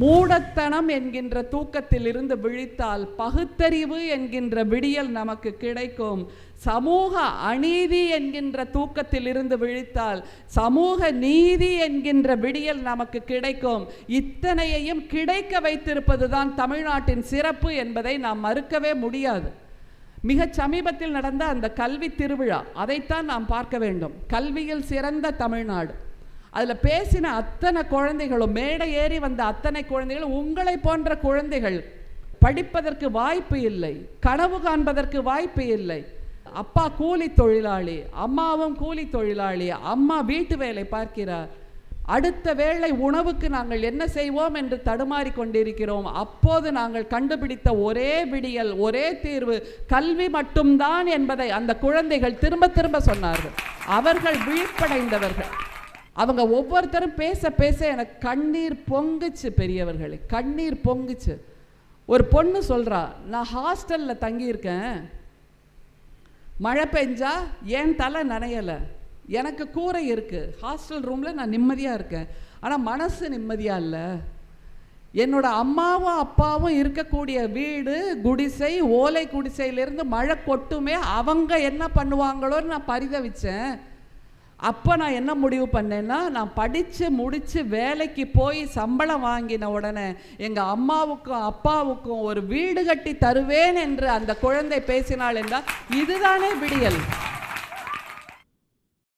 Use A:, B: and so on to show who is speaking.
A: மூடத்தனம் என்கின்ற தூக்கத்தில் இருந்து விழித்தால் பகுத்தறிவு என்கின்ற விடியல் நமக்கு கிடைக்கும். சமூக அநீதி என்கின்ற தூக்கத்தில் இருந்து விழித்தால் சமூக நீதி என்கின்ற விடியல் நமக்கு கிடைக்கும். இத்தனையையும் கிடைக்க வைத்திருப்பதுதான் தமிழ்நாட்டின் சிறப்பு என்பதை நாம் மறுக்கவே முடியாது. மிக சமீபத்தில் நடந்த அந்த கல்வி திருவிழா, அதைத்தான் நாம் பார்க்க வேண்டும். கல்வியில் சிறந்த தமிழ்நாடு. அதில் பேசின அத்தனை குழந்தைகளும், மேடை ஏறி வந்த அத்தனை குழந்தைகளும் உங்களை போன்ற குழந்தைகள். படிப்பதற்கு வாய்ப்பு இல்லை, கனவு காண்பதற்கு வாய்ப்பு இல்லை. அப்பா கூலி தொழிலாளி, அம்மாவும் கூலி தொழிலாளி. அம்மா வீட்டு வேலை பார்க்கிறார். அடுத்த வேளை உணவுக்கு நாங்கள் என்ன செய்வோம் என்று தடுமாறி கொண்டிருக்கிறோம். அப்போது நாங்கள் கண்டுபிடித்த ஒரே விடியல், ஒரே தீர்வு கல்வி மட்டும்தான் என்பதை அந்த குழந்தைகள் திரும்ப திரும்ப சொன்னார்கள். அவர்கள் விழிப்படைந்தவர்கள். அவங்க ஒவ்வொருத்தரும் பேச பேச எனக்கு கண்ணீர் பொங்குச்சு. பெரியவர்களே, கண்ணீர் பொங்குச்சு. ஒரு பொண்ணு சொல்கிறா, நான் ஹாஸ்டலில் தங்கியிருக்கேன், மழை பெஞ்சா ஏன் தலை நனையலை, எனக்கு கூரை இருக்குது, ஹாஸ்டல் ரூமில் நான் நிம்மதியாக இருக்கேன், ஆனால் மனசு நிம்மதியாக இல்லை. என்னோட அம்மாவும் அப்பாவும் இருக்கக்கூடிய வீடு குடிசை, ஓலை குடிசையிலேருந்து மழை கொட்டுமே, அவங்க என்ன பண்ணுவாங்களோன்னு நான் பரிதவிச்சேன். அப்போ நான் என்ன முடிவு பண்ணேன்னா, நான் படித்து முடித்து வேலைக்கு போய் சம்பளம் வாங்கின உடனே எங்கள் அம்மாவுக்கும் அப்பாவுக்கும் ஒரு வீடு கட்டி தருவேன் என்று அந்த குழந்தை பேசினாள் என்றால் இதுதானே விடியல்.